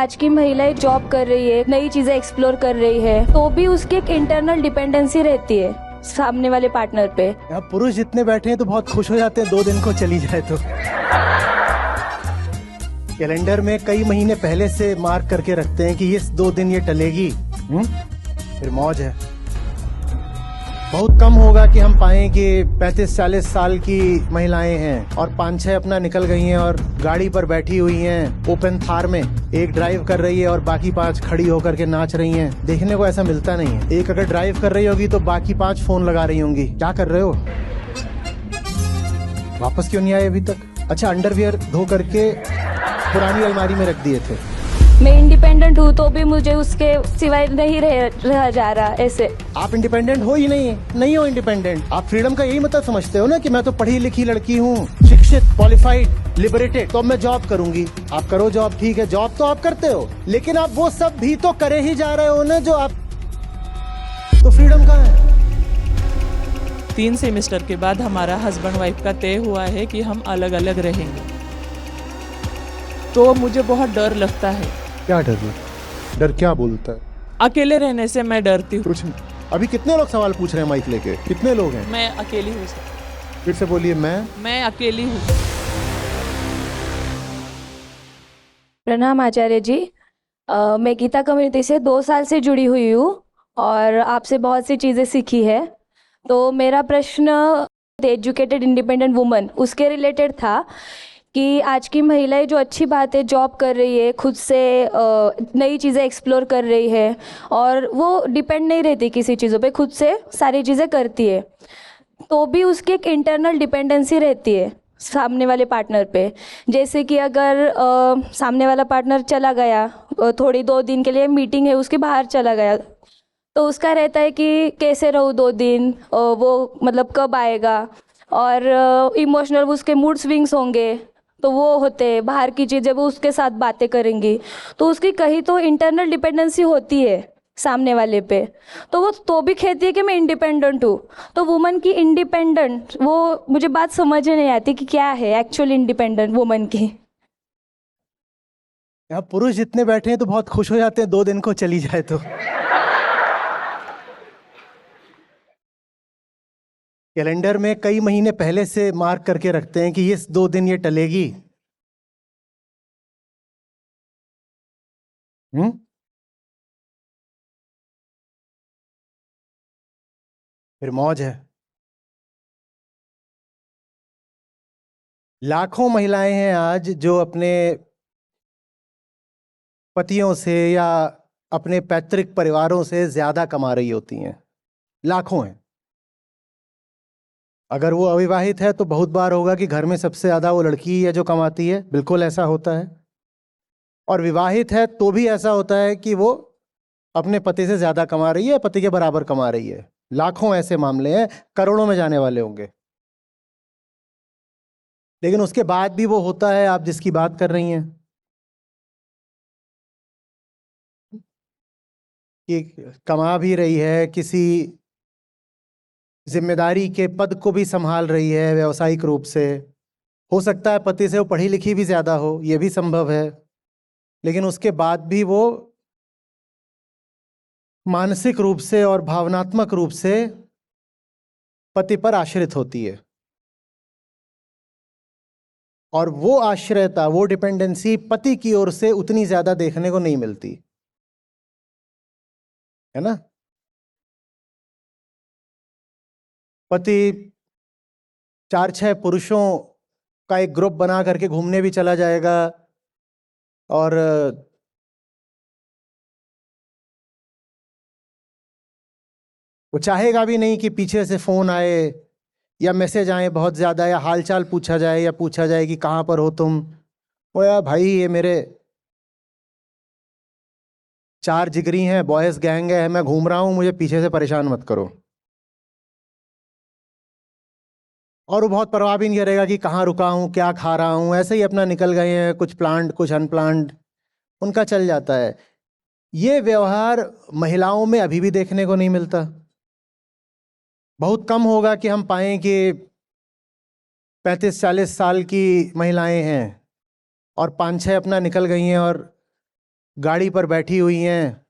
आज की महिलाएं जॉब कर रही है, नई चीजें एक्सप्लोर कर रही है, तो भी उसकी एक इंटरनल डिपेंडेंसी रहती है सामने वाले पार्टनर पे। यहाँ पुरुष जितने बैठे हैं तो बहुत खुश हो जाते हैं 2 दिन को चली जाए तो। कैलेंडर में कई महीने पहले से मार्क करके रखते हैं कि ये 2 दिन ये टलेगी। फिर मौज है। बहुत कम होगा कि हम पाएं कि 35-40 साल की महिलाएं हैं और 5-6 अपना निकल गई हैं और गाड़ी पर बैठी हुई हैं ओपन थार में, एक ड्राइव कर रही है और बाकी 5 खड़ी होकर के नाच रही हैं। देखने को ऐसा मिलता नहीं है। एक अगर ड्राइव कर रही होगी तो बाकी 5 फोन लगा रही होंगी। क्या कर रहे हो? वापस क्यों नहीं आए अभी तक? अच्छा, अंडरवियर धो करके पुरानी अलमारी में रख दिए थे। मैं इंडिपेंडेंट हूँ तो भी मुझे उसके सिवाय नहीं रहा जा रहा ऐसे। आप इंडिपेंडेंट हो ही नहीं हो इंडिपेंडेंट। आप फ्रीडम का यही मतलब समझते हो ना कि मैं तो पढ़ी लिखी लड़की हूँ, शिक्षित, क्वालिफाइड, लिबरेटेड, तो अब मैं जॉब करूंगी। आप करो जॉब, ठीक है, जॉब तो आप करते हो, लेकिन आप वो सब भी तो करे ही जा रहे हो ना जो आप, तो फ्रीडम कहाँ है? 3 सेमेस्टर के बाद हमारा हस्बैंड वाइफ का तय हुआ है कि हम अलग अलग रहेंगे, तो मुझे बहुत डर लगता है। क्या डर क्या बोलता है? अकेले रहने से मैं डरती हूँ। कुछ अभी कितने लोग सवाल पूछ रहे हैं माइक लेके? कितने लोग हैं? मैं अकेली हूँ। फिर से बोलिए। मैं अकेली हूँ। प्रणाम आचार्य जी। मैं गीता कम्युनिटी से 2 साल से जुड़ी हुई हूँ और आपसे बहुत सी चीज़ें सीखी है। तो मेरा प्रश्न एजुकेटेड इंडिपेंडेंट वुमन उसके रिलेटेड था कि आज की महिलाएं जो अच्छी बात है, जॉब कर रही है, खुद से नई चीज़ें एक्सप्लोर कर रही है और वो डिपेंड नहीं रहती किसी चीज़ों पे, खुद से सारी चीज़ें करती है, तो भी उसकी एक इंटरनल डिपेंडेंसी रहती है सामने वाले पार्टनर पे। जैसे कि अगर सामने वाला पार्टनर चला गया, थोड़ी 2 दिन के लिए मीटिंग है उसके, बाहर चला गया, तो उसका रहता है कि कैसे रहूँ 2 दिन, वो मतलब कब आएगा, और इमोशनल उसके मूड स्विंग्स होंगे, तो वो होते हैं, बाहर की चीज़ें वो उसके साथ बातें करेंगी, तो उसकी कहीं तो इंटरनल डिपेंडेंसी होती है सामने वाले पे, तो वो तो भी कहती है कि मैं इंडिपेंडेंट हूँ। तो वुमन की इंडिपेंडेंट, वो मुझे बात समझ नहीं आती कि क्या है एक्चुअल इंडिपेंडेंट वुमन की। यहाँ पुरुष जितने बैठे हैं तो बहुत खुश हो जाते हैं 2 दिन को चली जाए तो। कैलेंडर में कई महीने पहले से मार्क करके रखते हैं कि ये 2 दिन ये टलेगी। फिर मौज है। लाखों महिलाएं हैं आज जो अपने पतियों से या अपने पैतृक परिवारों से ज्यादा कमा रही होती हैं। लाखों हैं। अगर वो अविवाहित है तो बहुत बार होगा कि घर में सबसे ज्यादा वो लड़की ही है जो कमाती है, बिल्कुल ऐसा होता है। और विवाहित है तो भी ऐसा होता है कि वो अपने पति से ज्यादा कमा रही है, पति के बराबर कमा रही है। लाखों ऐसे मामले हैं, करोड़ों में जाने वाले होंगे। लेकिन उसके बाद भी वो होता है आप जिसकी बात कर रही हैं, कि कमा भी रही है, किसी जिम्मेदारी के पद को भी संभाल रही है व्यावसायिक रूप से। हो सकता है पति से वो पढ़ी लिखी भी ज्यादा हो, ये भी संभव है, लेकिन उसके बाद भी वो मानसिक रूप से और भावनात्मक रूप से पति पर आश्रित होती है। और वो आश्रयता, वो डिपेंडेंसी पति की ओर से उतनी ज्यादा देखने को नहीं मिलती है ना। पति 4-6 पुरुषों का एक ग्रुप बना करके घूमने भी चला जाएगा और वो चाहेगा भी नहीं कि पीछे से फोन आए या मैसेज आए बहुत ज्यादा, या हालचाल पूछा जाए, या पूछा जाए कि कहाँ पर हो तुम। ओ यार भाई, ये मेरे 4 जिगरी हैं, बॉयज गैंग है, मैं घूम रहा हूँ, मुझे पीछे से परेशान मत करो। और वो बहुत परवाह भी नहीं करेगा कि कहाँ रुका हूँ, क्या खा रहा हूँ, ऐसे ही अपना निकल गए हैं, कुछ प्लान्ड कुछ अनप्लान्ड उनका चल जाता है। ये व्यवहार महिलाओं में अभी भी देखने को नहीं मिलता। बहुत कम होगा कि हम पाएं कि 35-40 साल की महिलाएं हैं और 5-6 अपना निकल गई हैं और गाड़ी पर बैठी हुई हैं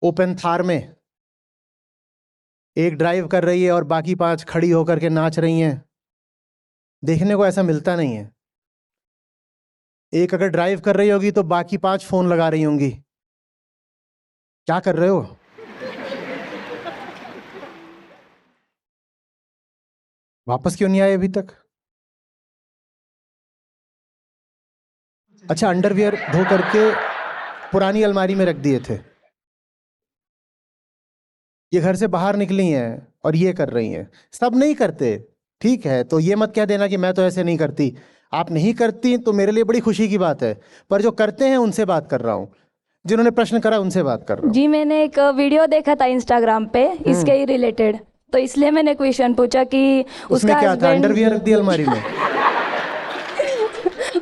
ओपन थार में, एक ड्राइव कर रही है और बाकी 5 खड़ी होकर के नाच रही हैं। देखने को ऐसा मिलता नहीं है। एक अगर ड्राइव कर रही होगी तो बाकी 5 फोन लगा रही होंगी। क्या कर रहे हो? वापस क्यों नहीं आए अभी तक? अच्छा, अंडरवियर धो करके पुरानी अलमारी में रख दिए थे। ये घर से बाहर निकली हैं और ये कर रही हैं। सब नहीं करते, ठीक है, तो ये मत कह देना कि मैं तो ऐसे नहीं करती। आप नहीं करती तो मेरे लिए बड़ी खुशी की बात है, पर जो करते हैं उनसे बात कर रहा हूँ, जिन्होंने प्रश्न करा उनसे बात कर रहा हूँ। जी, मैंने एक वीडियो देखा था इंस्टाग्राम पे इसके ही रिलेटेड, तो इसलिए मैंने क्वेश्चन पूछा कि उसमें उसका क्या था? अंडरवियर रख दिया अलमारी में?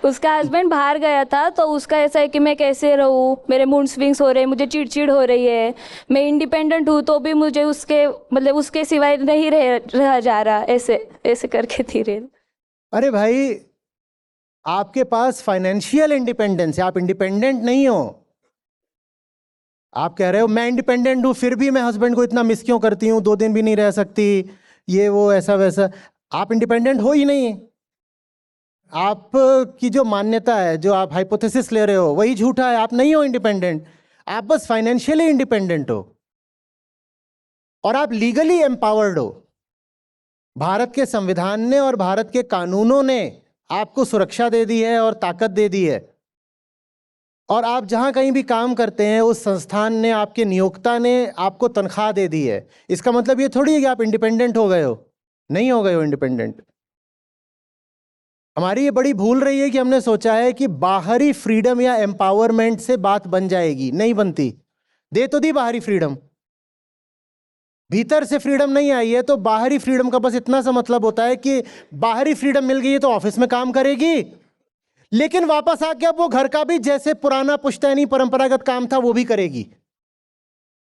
उसका हस्बैंड बाहर गया था, तो उसका ऐसा है कि मैं कैसे रहूँ, मेरे मूड स्विंग्स हो रहे हैं, मुझे चिड़चिड़ हो रही है, मैं इंडिपेंडेंट हूँ तो भी मुझे उसके मतलब उसके सिवाय नहीं रहा जा रहा, ऐसे ऐसे करके थी रेल। अरे भाई, आपके पास फाइनेंशियल इंडिपेंडेंस है, आप इंडिपेंडेंट नहीं हो। आप कह रहे हो मैं इंडिपेंडेंट हूं फिर भी मैं हस्बैंड को इतना मिस क्यों करती हूं, 2 दिन भी नहीं रह सकती, ये वो ऐसा वैसा। आप इंडिपेंडेंट हो ही नहीं। आप की जो मान्यता है, जो आप हाइपोथेसिस ले रहे हो, वही झूठा है। आप नहीं हो इंडिपेंडेंट, आप बस फाइनेंशियली इंडिपेंडेंट हो और आप लीगली एम्पावर्ड हो। भारत के संविधान ने और भारत के कानूनों ने आपको सुरक्षा दे दी है और ताकत दे दी है, और आप जहां कहीं भी काम करते हैं उस संस्थान ने, आपके नियोक्ता ने आपको तनख्वाह दे दी है। इसका मतलब ये थोड़ी है कि आप इंडिपेंडेंट हो गए हो। नहीं हो गए हो इंडिपेंडेंट। हमारी ये बड़ी भूल रही है कि हमने सोचा है कि बाहरी फ्रीडम या एम्पावरमेंट से बात बन जाएगी। नहीं बनती। दे तो दी बाहरी फ्रीडम, भीतर से फ्रीडम नहीं आई है। तो बाहरी फ्रीडम का बस इतना सा मतलब होता है कि बाहरी फ्रीडम मिल गई है तो ऑफिस में काम करेगी, लेकिन वापस आके अब वो घर का भी जैसे पुराना पुश्तैनी परंपरागत काम था वो भी करेगी।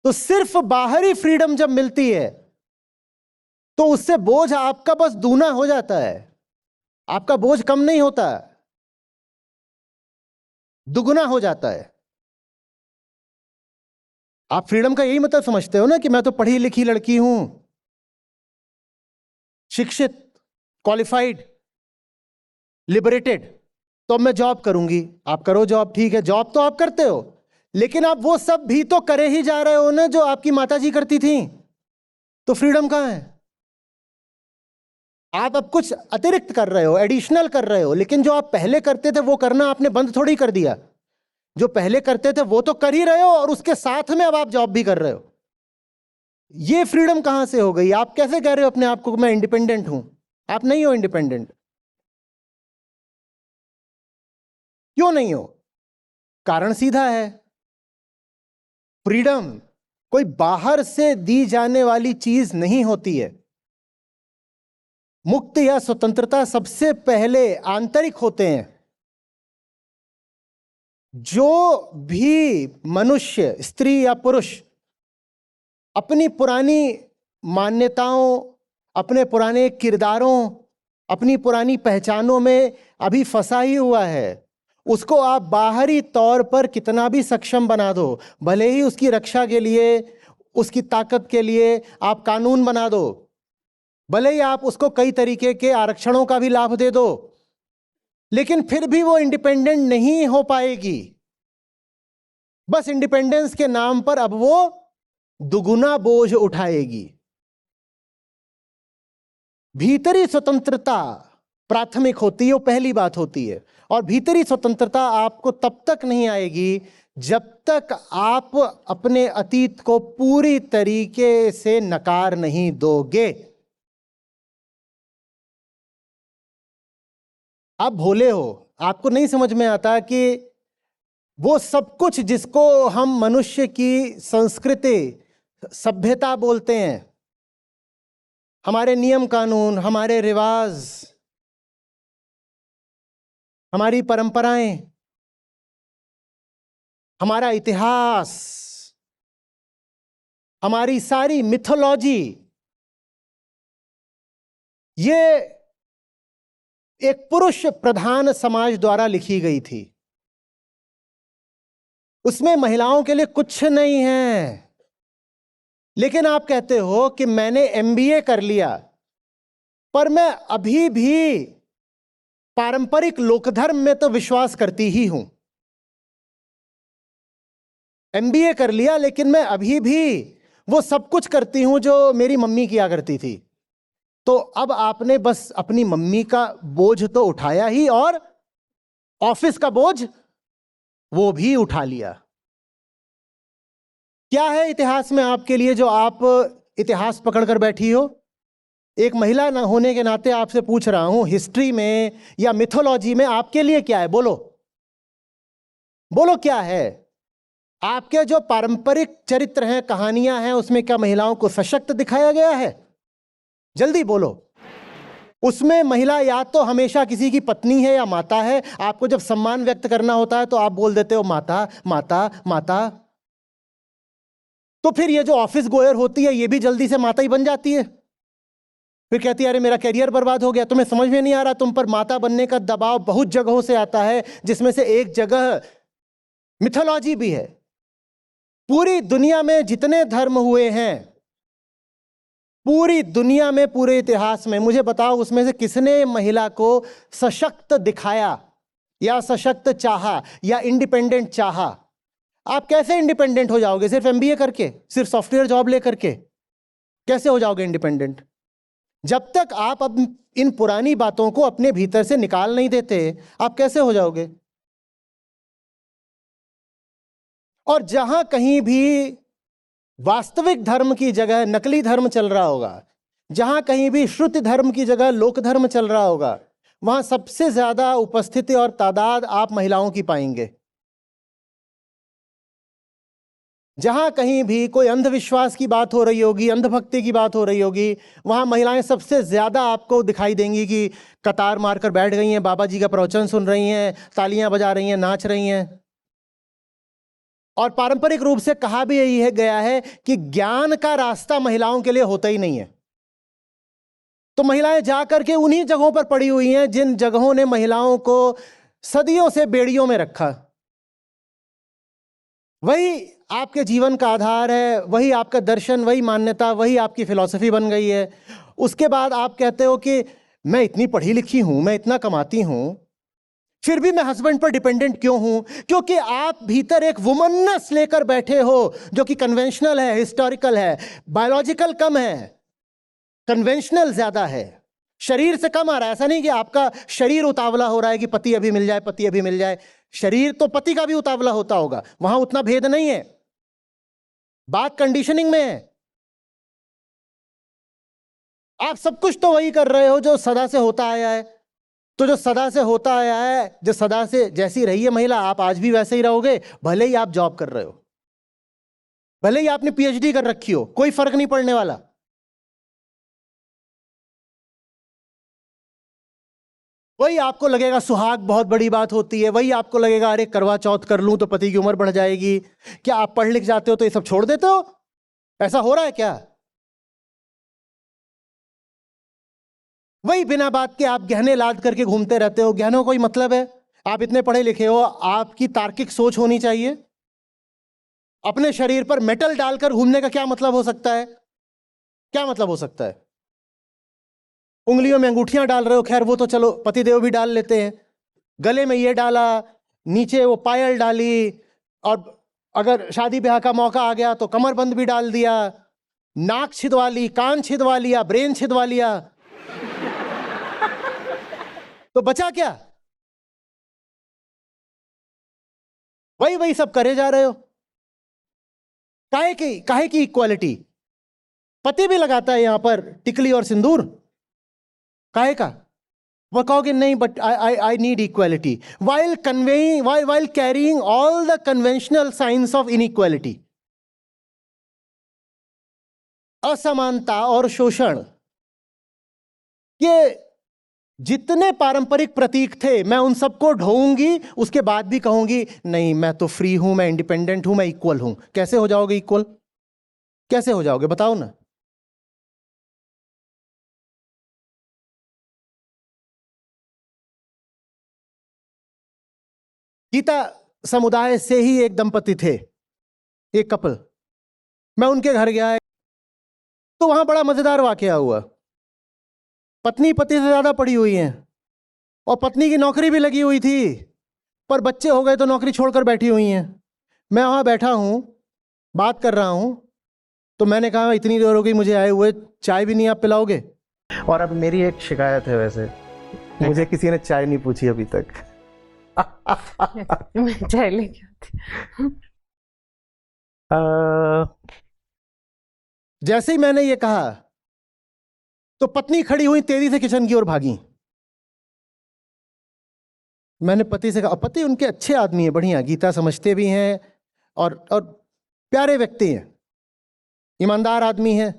तो सिर्फ बाहरी फ्रीडम जब मिलती है तो उससे बोझ आपका बस दूना हो जाता है। आपका बोझ कम नहीं होता, दुगुना हो जाता है। आप फ्रीडम का यही मतलब समझते हो ना कि मैं तो पढ़ी लिखी लड़की हूं, शिक्षित, क्वालिफाइड, लिबरेटेड, तो अब मैं जॉब करूंगी। आप करो जॉब, ठीक है, जॉब तो आप करते हो, लेकिन आप वो सब भी तो करे ही जा रहे हो ना जो आपकी माताजी करती थी। तो फ्रीडम कहां है? आप अब कुछ अतिरिक्त कर रहे हो, एडिशनल कर रहे हो, लेकिन जो आप पहले करते थे वो करना आपने बंद थोड़ी कर दिया। जो पहले करते थे वो तो कर ही रहे हो, और उसके साथ में अब आप जॉब भी कर रहे हो। ये फ्रीडम कहां से हो गई? आप कैसे कह रहे हो अपने आप को मैं इंडिपेंडेंट हूं? आप नहीं हो इंडिपेंडेंट। क्यों नहीं हो? कारण सीधा है। फ्रीडम कोई बाहर से दी जाने वाली चीज नहीं होती है। मुक्त या स्वतंत्रता सबसे पहले आंतरिक होते हैं। जो भी मनुष्य, स्त्री या पुरुष, अपनी पुरानी मान्यताओं, अपने पुराने किरदारों, अपनी पुरानी पहचानों में अभी फंसा ही हुआ है, उसको आप बाहरी तौर पर कितना भी सक्षम बना दो, भले ही उसकी रक्षा के लिए, उसकी ताकत के लिए आप कानून बना दो, भले ही आप उसको कई तरीके के आरक्षणों का भी लाभ दे दो, लेकिन फिर भी वो इंडिपेंडेंट नहीं हो पाएगी। बस इंडिपेंडेंस के नाम पर अब वो दुगुना बोझ उठाएगी। भीतरी स्वतंत्रता प्राथमिक होती है, वो पहली बात होती है। और भीतरी स्वतंत्रता आपको तब तक नहीं आएगी जब तक आप अपने अतीत को पूरी तरीके से नकार नहीं दोगे। आप भोले हो, आपको नहीं समझ में आता कि वो सब कुछ जिसको हम मनुष्य की संस्कृति, सभ्यता बोलते हैं, हमारे नियम कानून, हमारे रिवाज, हमारी परंपराएं, हमारा इतिहास, हमारी सारी मिथोलॉजी, ये एक पुरुष प्रधान समाज द्वारा लिखी गई थी। उसमें महिलाओं के लिए कुछ नहीं है। लेकिन आप कहते हो कि मैंने एमबीए कर लिया, पर मैं अभी भी पारंपरिक लोकधर्म में तो विश्वास करती ही हूं। एमबीए कर लिया, लेकिन मैं अभी भी वो सब कुछ करती हूं जो मेरी मम्मी किया करती थी। तो अब आपने बस अपनी मम्मी का बोझ तो उठाया ही, और ऑफिस का बोझ वो भी उठा लिया। क्या है इतिहास में आपके लिए जो आप इतिहास पकड़कर बैठी हो? एक महिला न होने के नाते आपसे पूछ रहा हूं, हिस्ट्री में या मिथोलॉजी में आपके लिए क्या है? बोलो बोलो, क्या है आपके जो पारंपरिक चरित्र हैं, कहानियां हैं, उसमें क्या महिलाओं को सशक्त दिखाया गया है? जल्दी बोलो। उसमें महिला या तो हमेशा किसी की पत्नी है या माता है। आपको जब सम्मान व्यक्त करना होता है तो आप बोल देते हो माता माता माता। तो फिर ये जो ऑफिस गोयर होती है, ये भी जल्दी से माता ही बन जाती है। फिर कहती है अरे मेरा करियर बर्बाद हो गया। तुम्हें समझ में नहीं आ रहा, तुम पर माता बनने का दबाव बहुत जगहों से आता है, जिसमें से एक जगह मिथोलॉजी भी है। पूरी दुनिया में जितने धर्म हुए हैं, पूरी दुनिया में, पूरे इतिहास में, मुझे बताओ उसमें से किसने महिला को सशक्त दिखाया या सशक्त चाहा या इंडिपेंडेंट चाहा? आप कैसे इंडिपेंडेंट हो जाओगे? सिर्फ एमबीए करके, सिर्फ सॉफ्टवेयर जॉब लेकर के कैसे हो जाओगे इंडिपेंडेंट? जब तक आप अब इन पुरानी बातों को अपने भीतर से निकाल नहीं देते, आप कैसे हो जाओगे? और जहां कहीं भी वास्तविक धर्म की जगह नकली धर्म चल रहा होगा, जहां कहीं भी श्रुति धर्म की जगह लोक धर्म चल रहा होगा, वहां सबसे ज्यादा उपस्थिति और तादाद आप महिलाओं की पाएंगे। जहां कहीं भी कोई अंधविश्वास की बात हो रही होगी, अंधभक्ति की बात हो रही होगी, वहां महिलाएं सबसे ज्यादा आपको दिखाई देंगी कि कतार मारकर बैठ गई हैं, बाबा जी का प्रवचन सुन रही हैं, तालियां बजा रही हैं, नाच रही हैं। और पारंपरिक रूप से कहा भी यही है गया है कि ज्ञान का रास्ता महिलाओं के लिए होता ही नहीं है। तो महिलाएं जाकर के उन्हीं जगहों पर पड़ी हुई हैं जिन जगहों ने महिलाओं को सदियों से बेड़ियों में रखा। वही आपके जीवन का आधार है, वही आपका दर्शन, वही मान्यता, वही आपकी फिलॉसफी बन गई है। उसके बाद आप कहते हो कि मैं इतनी पढ़ी लिखी हूं, मैं इतना कमाती हूं, फिर भी मैं हस्बैंड पर डिपेंडेंट क्यों हूं? क्योंकि आप भीतर एक वुमननेस लेकर बैठे हो जो कि कन्वेंशनल है, हिस्टोरिकल है, बायोलॉजिकल कम है, कन्वेंशनल ज्यादा है, शरीर से कम आ रहा है। ऐसा नहीं कि आपका शरीर उतावला हो रहा है कि पति अभी मिल जाए, पति अभी मिल जाए। शरीर तो पति का भी उतावला होता होगा, वहां उतना भेद नहीं है, बात कंडीशनिंग में है। आप सब कुछ तो वही कर रहे हो जो सदा से होता आया है। तो जो सदा से होता आया है, जो सदा से जैसी रही है महिला, आप आज भी वैसे ही रहोगे, भले ही आप जॉब कर रहे हो, भले ही आपने पीएचडी कर रखी हो, कोई फर्क नहीं पड़ने वाला। वही आपको लगेगा सुहाग बहुत बड़ी बात होती है, वही आपको लगेगा अरे करवा चौथ कर लूं तो पति की उम्र बढ़ जाएगी। क्या आप पढ़ लिख जाते हो तो ये सब छोड़ देते हो? ऐसा हो रहा है क्या? वही बिना बात के आप गहने लाद करके घूमते रहते हो। गहनों कोई मतलब है? आप इतने पढ़े लिखे हो, आपकी तार्किक सोच होनी चाहिए। अपने शरीर पर मेटल डालकर घूमने का क्या मतलब हो सकता है? क्या मतलब हो सकता है? उंगलियों में अंगूठियां डाल रहे हो, खैर वो तो चलो पतिदेव भी डाल लेते हैं। गले में ये डाला, नीचे वो पायल डाली, और अगर शादी ब्याह का मौका आ गया तो कमरबंद भी डाल दिया, नाक छिदवा ली, कान छिदवा लिया, ब्रेन छिदवा लिया, तो बचा क्या? वही वही सब करे जा रहे हो। काहे की इक्वालिटी? पति भी लगाता है यहां पर टिकली और सिंदूर, काहे का? वो कहोगे नहीं but I need equality, while conveying, while carrying all the conventional signs of inequality, असमानता और शोषण। ये जितने पारंपरिक प्रतीक थे, मैं उन सबको ढोऊंगी, उसके बाद भी कहूंगी नहीं मैं तो फ्री हूं, मैं इंडिपेंडेंट हूं, मैं इक्वल हूं। कैसे हो जाओगे इक्वल? कैसे हो जाओगे बताओ ना? गीता समुदाय से ही एक दंपति थे, एक कपल। मैं उनके घर गया तो वहां बड़ा मजेदार वाकया हुआ। पत्नी पति से ज्यादा पढ़ी हुई है और पत्नी की नौकरी भी लगी हुई थी, पर बच्चे हो गए तो नौकरी छोड़कर बैठी हुई हैं। मैं वहां बैठा हूं, बात कर रहा हूं, तो मैंने कहा इतनी देर हो गई मुझे आए हुए, चाय भी नहीं आप पिलाओगे? और अब मेरी एक शिकायत है, वैसे मुझे किसी ने चाय नहीं पूछी अभी तक। मैं चाय लेके आती। जैसे ही मैंने ये कहा तो पत्नी खड़ी हुई, तेजी से किचन की ओर भागी। मैंने पति से कहा, पति उनके अच्छे आदमी है, बढ़िया, गीता समझते भी हैं और प्यारे व्यक्ति हैं, ईमानदार आदमी हैं।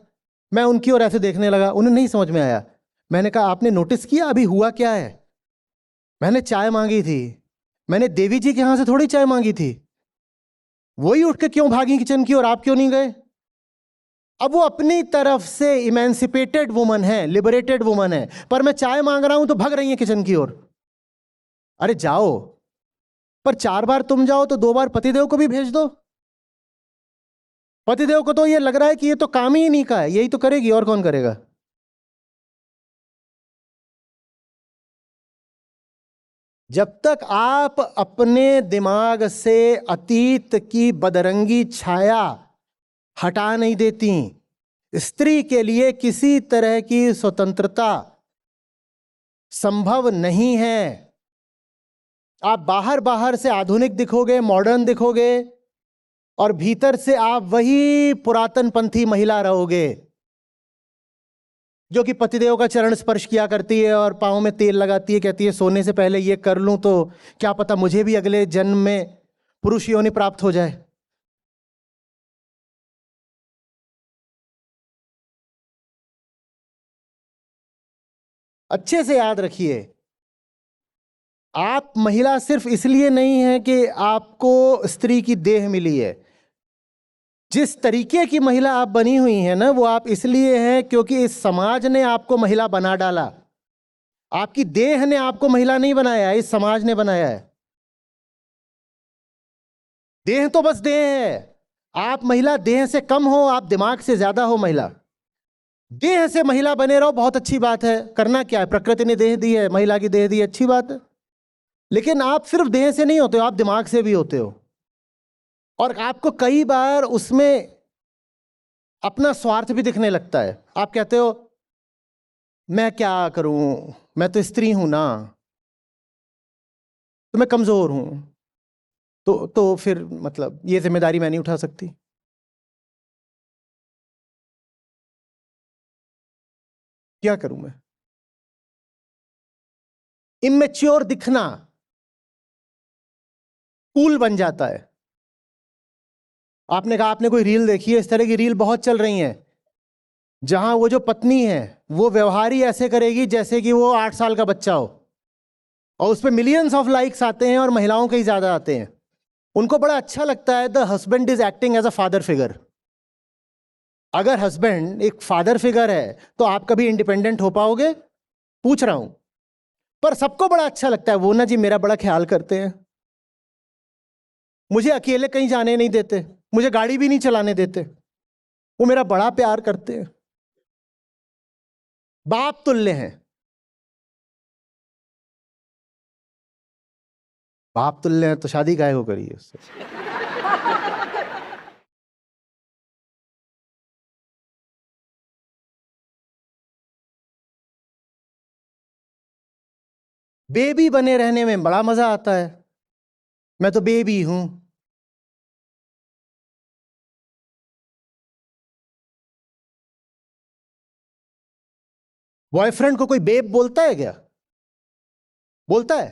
मैं उनकी ओर ऐसे देखने लगा, उन्हें नहीं समझ में आया। मैंने कहा आपने नोटिस किया अभी हुआ क्या है? मैंने चाय मांगी थी, मैंने देवी जी के यहां से थोड़ी चाय मांगी थी। वही उठ के क्यों भागी किचन की और आप क्यों नहीं गए? अब वो अपनी तरफ से इमेंसिपेटेड वुमन है, लिबरेटेड वुमन है, पर मैं चाय मांग रहा हूं तो भाग रही है किचन की ओर। अरे जाओ, पर 4 बार तुम जाओ तो 2 बार पतिदेव को भी भेज दो। पतिदेव को तो ये लग रहा है कि ये तो काम ही नहीं का है, यही तो करेगी, और कौन करेगा? जब तक आप अपने दिमाग से अतीत की बदरंगी छाया हटा नहीं देती, स्त्री के लिए किसी तरह की स्वतंत्रता संभव नहीं है। आप बाहर बाहर से आधुनिक दिखोगे, मॉडर्न दिखोगे, और भीतर से आप वही पुरातन पंथी महिला रहोगे जो कि पतिदेव का चरण स्पर्श किया करती है और पांव में तेल लगाती है, कहती है सोने से पहले ये कर लूं तो क्या पता मुझे भी अगले जन्म में पुरुष योनि प्राप्त हो जाए। अच्छे से याद रखिए, आप महिला सिर्फ इसलिए नहीं है कि आपको स्त्री की देह मिली है। जिस तरीके की महिला आप बनी हुई है ना, वो आप इसलिए हैं क्योंकि इस समाज ने आपको महिला बना डाला। आपकी देह ने आपको महिला नहीं बनाया, इस समाज ने बनाया है। देह तो बस देह है। आप महिला देह से कम हो, आप दिमाग से ज्यादा हो महिला। देह से महिला बने रहो, बहुत अच्छी बात है। करना क्या है, प्रकृति ने देह दी है, महिला की देह दी है, अच्छी बात है। लेकिन आप सिर्फ देह से नहीं होते हो, आप दिमाग से भी होते हो। और आपको कई बार उसमें अपना स्वार्थ भी दिखने लगता है। आप कहते हो मैं क्या करूं, मैं तो स्त्री हूं ना, तो मैं कमजोर हूं, तो फिर मतलब ये जिम्मेदारी मैं नहीं उठा सकती। क्या करूं मैं? इमेच्योर दिखना कूल बन जाता है। आपने कहा आपने कोई रील देखी है? इस तरह की रील बहुत चल रही हैं, जहां वो जो पत्नी है वो व्यवहार ही ऐसे करेगी जैसे कि वो 8 साल का बच्चा हो, और उस पर मिलियंस ऑफ लाइक्स आते हैं और महिलाओं के ही ज्यादा आते हैं। उनको बड़ा अच्छा लगता है the husband is acting as a father figure. अगर हस्बैंड एक फादर फिगर है तो आप कभी इंडिपेंडेंट हो पाओगे? पूछ रहा हूं। पर सबको बड़ा अच्छा लगता है वो ना जी मेरा बड़ा ख्याल करते हैं, मुझे अकेले कहीं जाने नहीं देते, मुझे गाड़ी भी नहीं चलाने देते, वो मेरा बड़ा प्यार करते हैं, बाप तुल्य हैं। बाप तुल्य हैं तो शादी काहे को करिए उससे? बेबी बने रहने में बड़ा मजा आता है। मैं तो बेबी हूं। बॉयफ्रेंड को कोई बेब बोलता है क्या? बोलता है?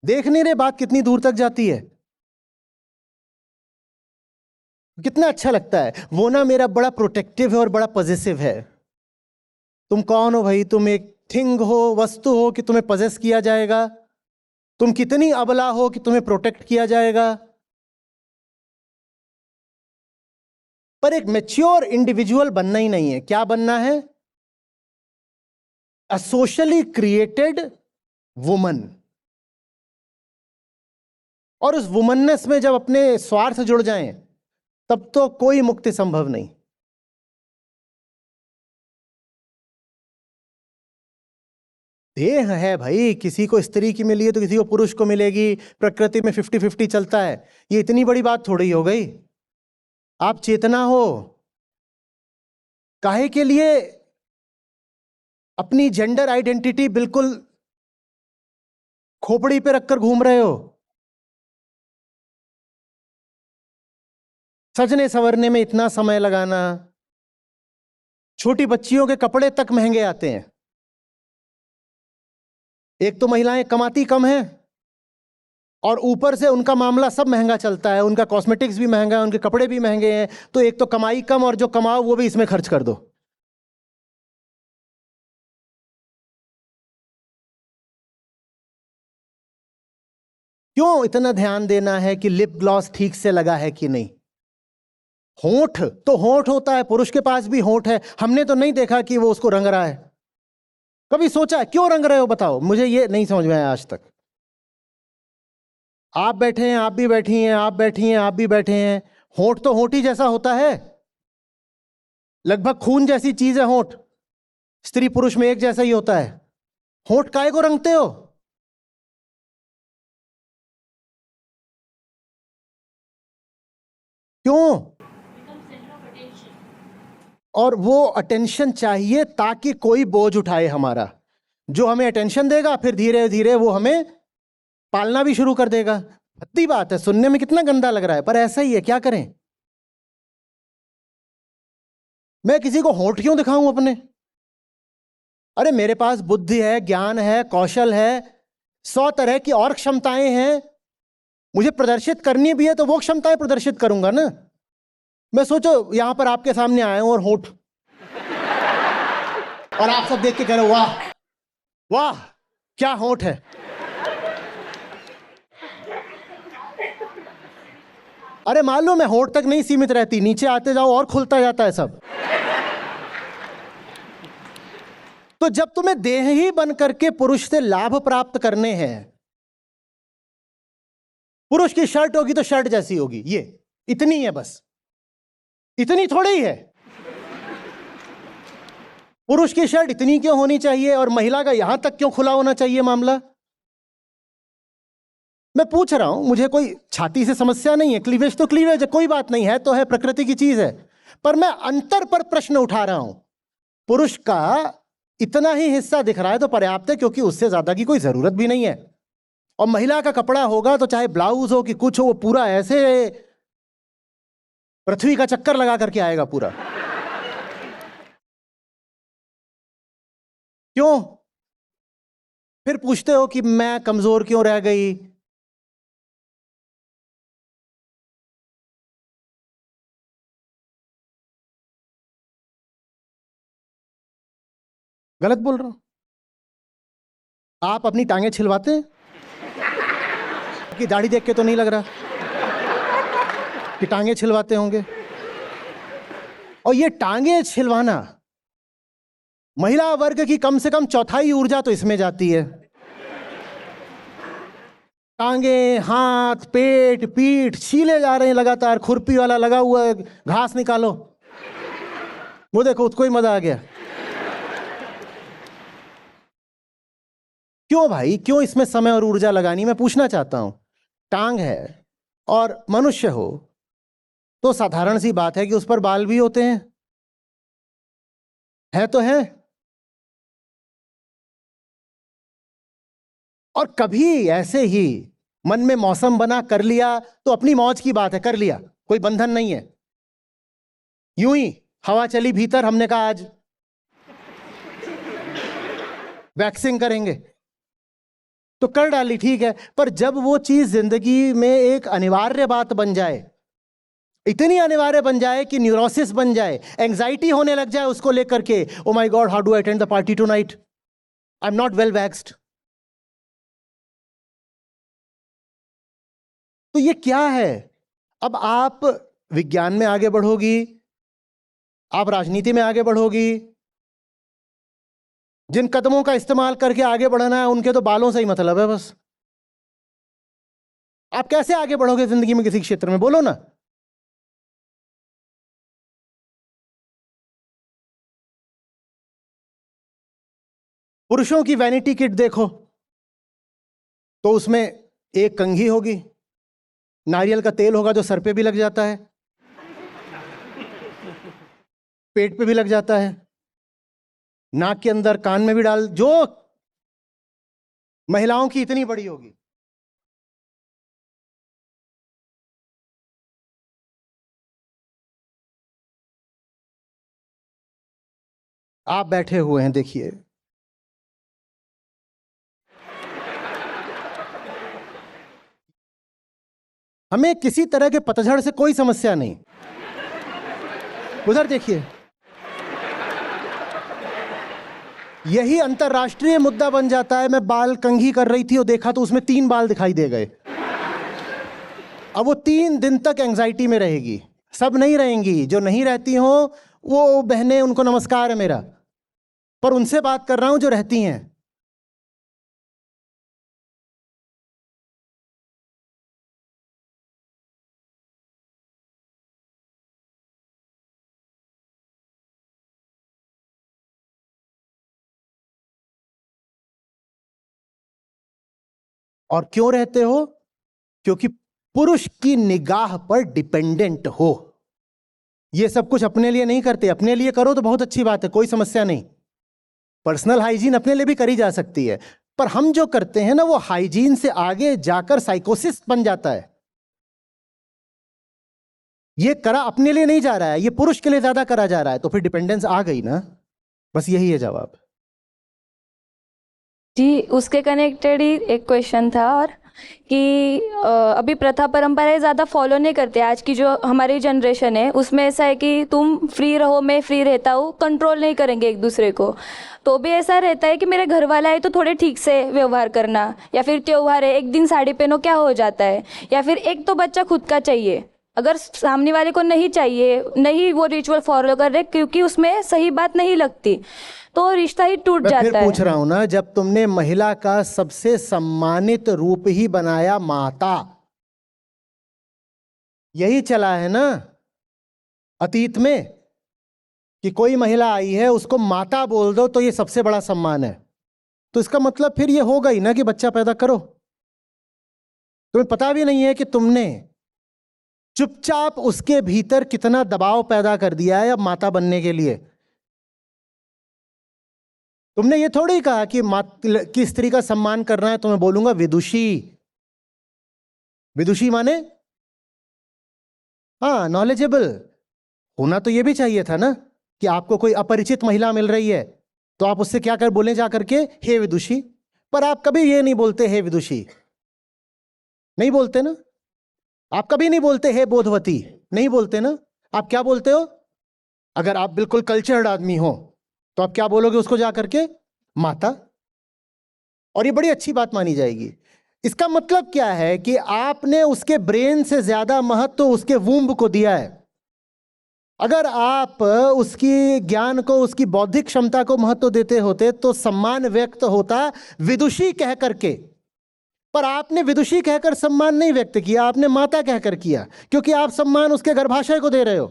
देख नहीं रहे बात कितनी दूर तक जाती है? कितना अच्छा लगता है वो ना मेरा बड़ा प्रोटेक्टिव है और बड़ा पॉजिटिव है। तुम कौन हो भाई? तुम एक थिंग हो, वस्तु हो कि तुम्हें पजेस किया जाएगा? तुम कितनी अबला हो कि तुम्हें प्रोटेक्ट किया जाएगा? पर एक मैच्योर इंडिविजुअल बनना ही नहीं है। क्या बनना है? अ सोशली क्रिएटेड वुमन। और उस वुमननेस में जब अपने स्वार्थ जुड़ जाएं, तब तो कोई मुक्ति संभव नहीं। देह है भाई, किसी को स्त्री की मिली है तो किसी को पुरुष को मिलेगी, प्रकृति में 50-50 चलता है। ये इतनी बड़ी बात थोड़ी हो गई। आप चेतना हो, काहे के लिए अपनी जेंडर आइडेंटिटी बिल्कुल खोपड़ी पे रखकर घूम रहे हो? सजने संवरने में इतना समय लगाना, छोटी बच्चियों के कपड़े तक महंगे आते हैं। एक तो महिलाएं कमाती कम हैं और ऊपर से उनका मामला सब महंगा चलता है, उनका कॉस्मेटिक्स भी महंगा है, उनके कपड़े भी महंगे हैं। तो एक तो कमाई कम और जो कमाओ वो भी इसमें खर्च कर दो। क्यों इतना ध्यान देना है कि लिप ग्लॉस ठीक से लगा है कि नहीं? होंठ तो होंठ होता है, पुरुष के पास भी होंठ है। हमने तो नहीं देखा कि वो उसको रंग रहा है। कभी सोचा क्यों रंग रहे हो? बताओ, मुझे ये नहीं समझ में आया आज तक। आप बैठे हैं, आप भी बैठी हैं, आप बैठी हैं, आप भी बैठे हैं। होंठ तो होंठ ही जैसा होता है, लगभग खून जैसी चीज है होंठ। स्त्री पुरुष में एक जैसा ही होता है। होंठ काहे को रंगते हो? क्यों? और वो अटेंशन चाहिए ताकि कोई बोझ उठाए हमारा। जो हमें अटेंशन देगा फिर धीरे धीरे वो हमें पालना भी शुरू कर देगा। भद्दी बात है, सुनने में कितना गंदा लग रहा है, पर ऐसा ही है, क्या करें। मैं किसी को होंठ क्यों दिखाऊं अपने? अरे मेरे पास बुद्धि है, ज्ञान है, कौशल है, 100 तरह की और क्षमताएं हैं। मुझे प्रदर्शित करनी भी है तो वो क्षमताएं प्रदर्शित करूंगा ना। मैं सोचो यहां पर आपके सामने आया हूं और होंठ, और आप सब देख के कह रहे हो वाह वाह क्या होंठ है। अरे मालूम है होंठ तक नहीं सीमित रहती, नीचे आते जाओ और खुलता जाता है सब। तो जब तुम्हें देह ही बन करके पुरुष से लाभ प्राप्त करने हैं, पुरुष की शर्ट होगी तो शर्ट जैसी होगी, ये इतनी है बस, इतनी थोड़ी ही है। पुरुष की शर्ट इतनी क्यों होनी चाहिए और महिला का यहां तक क्यों खुला होना चाहिए मामला? मैं पूछ रहा हूं, मुझे कोई छाती से समस्या नहीं है, क्लीवेज तो क्लीवेज है, कोई बात नहीं है, तो है, प्रकृति की चीज है। पर मैं अंतर पर प्रश्न उठा रहा हूं। पुरुष का इतना ही हिस्सा दिख रहा है तो पर्याप्त है, क्योंकि उससे ज्यादा की कोई जरूरत भी नहीं है। और महिला का कपड़ा होगा तो चाहे ब्लाउज हो कि कुछ हो, वो पूरा ऐसे पृथ्वी का चक्कर लगा करके आएगा पूरा। क्यों? फिर पूछते हो कि मैं कमजोर क्यों रह गई। गलत बोल रहा हूं? आप अपनी टांगे छिलवाते हैं? कि दाढ़ी देख के तो नहीं लग रहा कि टांगे छिलवाते होंगे। और ये टांगे छिलवाना, महिला वर्ग की कम से कम चौथाई ऊर्जा तो इसमें जाती है। टांगे, हाथ, पेट, पीठ छीले जा रहे हैं लगातार, खुरपी वाला लगा हुआ है, घास निकालो। वो देखो उसको ही मजा आ गया। क्यों भाई, क्यों इसमें समय और ऊर्जा लगानी? मैं पूछना चाहता हूं। टांग है और मनुष्य हो तो साधारण सी बात है कि उस पर बाल भी होते हैं, है तो है। और कभी ऐसे ही मन में मौसम बना, कर लिया तो अपनी मौज की बात है, कर लिया, कोई बंधन नहीं है। यूं ही हवा चली भीतर, हमने कहा आज वैक्सिंग करेंगे तो कर डाली, ठीक है। पर जब वो चीज जिंदगी में एक अनिवार्य बात बन जाए, इतनी अनिवार्य बन जाए कि न्यूरोसिस बन जाए, एंजाइटी होने लग जाए उसको लेकर के, oh my God how do I attend the party tonight, I am not well vaxxed. तो ये क्या है? अब आप विज्ञान में आगे बढ़ोगी, आप राजनीति में आगे बढ़ोगी, जिन कदमों का इस्तेमाल करके आगे बढ़ना है उनके तो बालों से ही मतलब है बस। आप कैसे आगे बढ़ोगे जिंदगी में किसी क्षेत्र में, बोलो ना। पुरुषों की वैनिटी किट देखो तो उसमें एक कंघी होगी, नारियल का तेल होगा जो सर पे भी लग जाता है, पेट पे भी लग जाता है, नाक के अंदर, कान में भी डाल, जो महिलाओं की इतनी बड़ी होगी। आप बैठे हुए हैं, देखिए, हमें किसी तरह के पतझड़ से कोई समस्या नहीं। उधर देखिए, यही अंतरराष्ट्रीय मुद्दा बन जाता है। मैं बाल कंघी कर रही थी और देखा तो उसमें 3 बाल दिखाई दे गए। अब वो 3 दिन तक एंजाइटी में रहेगी। सब नहीं रहेंगी, जो नहीं रहती हो वो बहनें, उनको नमस्कार है मेरा, पर उनसे बात कर रहा हूं जो रहती हैं। और क्यों रहते हो? क्योंकि पुरुष की निगाह पर डिपेंडेंट हो। ये सब कुछ अपने लिए नहीं करते। अपने लिए करो तो बहुत अच्छी बात है, कोई समस्या नहीं। पर्सनल हाइजीन अपने लिए भी करी जा सकती है, पर हम जो करते हैं ना, वो हाइजीन से आगे जाकर साइकोसिस बन जाता है। ये करा अपने लिए नहीं जा रहा है, ये पुरुष के लिए ज्यादा करा जा रहा है, तो फिर डिपेंडेंस आ गई ना। बस यही है जवाब। जी, उसके कनेक्टेड ही एक क्वेश्चन था, और कि अभी प्रथा परंपराएं ज़्यादा फॉलो नहीं करते। आज की जो हमारी जनरेशन है उसमें ऐसा है कि तुम फ्री रहो, मैं फ्री रहता हूँ, कंट्रोल नहीं करेंगे एक दूसरे को। तो भी ऐसा रहता है कि मेरे घर वाला है तो थोड़े ठीक से व्यवहार करना, या फिर त्योहार है, एक दिन साड़ी पहनो, क्या हो जाता है। या फिर एक तो बच्चा खुद का चाहिए, अगर सामने वाले को नहीं चाहिए, नहीं वो रिचुअल फॉलो कर रहे क्योंकि उसमें सही बात नहीं लगती, तो रिश्ता ही टूट मैं फिर जाता पूछ है। रहा हूं ना, जब तुमने महिला का सबसे सम्मानित रूप ही बनाया माता, यही चला है ना अतीत में, कि कोई महिला आई है उसको माता बोल दो तो ये सबसे बड़ा सम्मान है। तो इसका मतलब फिर ये होगा ही ना कि बच्चा पैदा करो। तुम्हें पता भी नहीं है कि तुमने चुपचाप उसके भीतर कितना दबाव पैदा कर दिया है अब माता बनने के लिए। तुमने ये थोड़ी कहा कि कि स्त्री का सम्मान करना है, तो मैं बोलूंगा विदुषी। विदुषी माने हाँ, नॉलेजेबल होना। तो ये भी चाहिए था ना कि आपको कोई अपरिचित महिला मिल रही है तो आप उससे क्या कर बोले, जा करके हे विदुषी। पर आप कभी ये नहीं बोलते हे विदुषी, नहीं बोलते ना। आप कभी नहीं बोलते हे बोधवती, नहीं बोलते ना। आप क्या बोलते हो? अगर आप बिल्कुल कल्चर्ड आदमी हो तो आप क्या बोलोगे उसको, जा करके माता। और ये बड़ी अच्छी बात मानी जाएगी। इसका मतलब क्या है कि आपने उसके ब्रेन से ज्यादा महत्व उसके वूम्ब को दिया है। अगर आप उसकी ज्ञान को, उसकी बौद्धिक क्षमता को महत्व देते होते तो सम्मान व्यक्त होता विदुषी कह करके। पर आपने विदुषी कहकर सम्मान नहीं व्यक्त किया, आपने माता कहकर किया, क्योंकि आप सम्मान उसके गर्भाशय को दे रहे हो।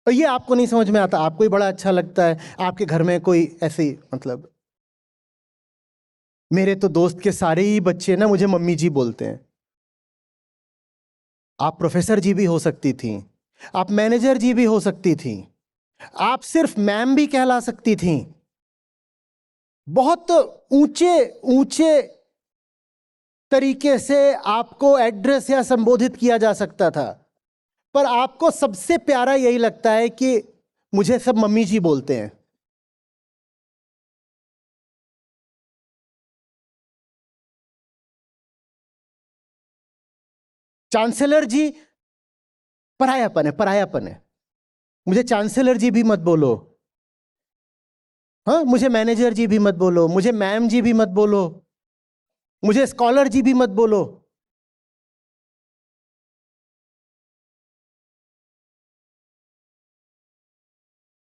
और ये आपको नहीं समझ में आता, आपको ही बड़ा अच्छा लगता है। आपके घर में कोई ऐसी, मतलब मेरे तो दोस्त के सारे ही बच्चे ना मुझे मम्मी जी बोलते हैं। आप प्रोफेसर जी भी हो सकती थी, आप मैनेजर जी भी हो सकती थी, आप सिर्फ मैम भी कहला सकती थी। बहुत ऊंचे ऊंचे तरीके से आपको एड्रेस या संबोधित किया जा सकता था, पर आपको सबसे प्यारा यही लगता है कि मुझे सब मम्मी जी बोलते हैं। चांसलर जी परायापन है, परायापन है। मुझे चांसलर जी भी मत बोलो, हाँ, मुझे मैनेजर जी भी मत बोलो, मुझे मैम जी भी मत बोलो, मुझे स्कॉलर जी भी मत बोलो।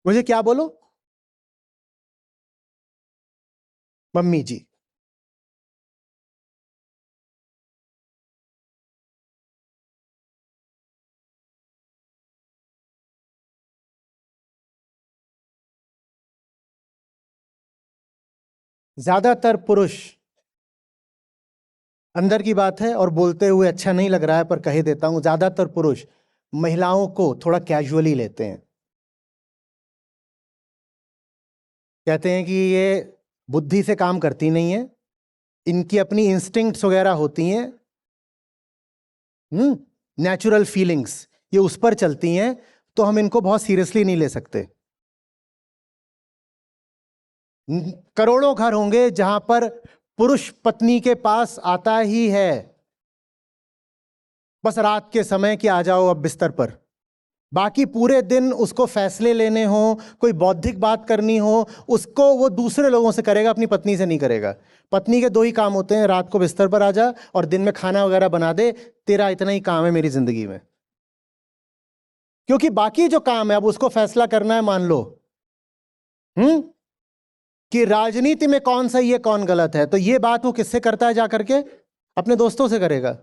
मुझे क्या बोलो? मम्मी जी। ज्यादातर पुरुष, अंदर की बात है और बोलते हुए अच्छा नहीं लग रहा है पर कह देता हूं, ज्यादातर पुरुष महिलाओं को थोड़ा कैजुअली लेते हैं। कहते हैं कि ये बुद्धि से काम करती नहीं है, इनकी अपनी इंस्टिंक्ट्स वगैरह होती हैं, नेचुरल फीलिंग्स ये उस पर चलती हैं, तो हम इनको बहुत सीरियसली नहीं ले सकते। करोड़ों घर होंगे जहां पर पुरुष पत्नी के पास आता ही है बस रात के समय कि आ जाओ अब बिस्तर पर, बाकी पूरे दिन उसको फैसले लेने हो, कोई बौद्धिक बात करनी हो, उसको वो दूसरे लोगों से करेगा, अपनी पत्नी से नहीं करेगा। पत्नी के दो ही काम होते हैं, रात को बिस्तर पर आ जा और दिन में खाना वगैरह बना दे, तेरा इतना ही काम है मेरी जिंदगी में। क्योंकि बाकी जो काम है अब उसको फैसला करना है, मान लो कि राजनीति में कौन सही है कौन गलत है, तो ये बात वो किससे करता है जाकर के? अपने दोस्तों से करेगा।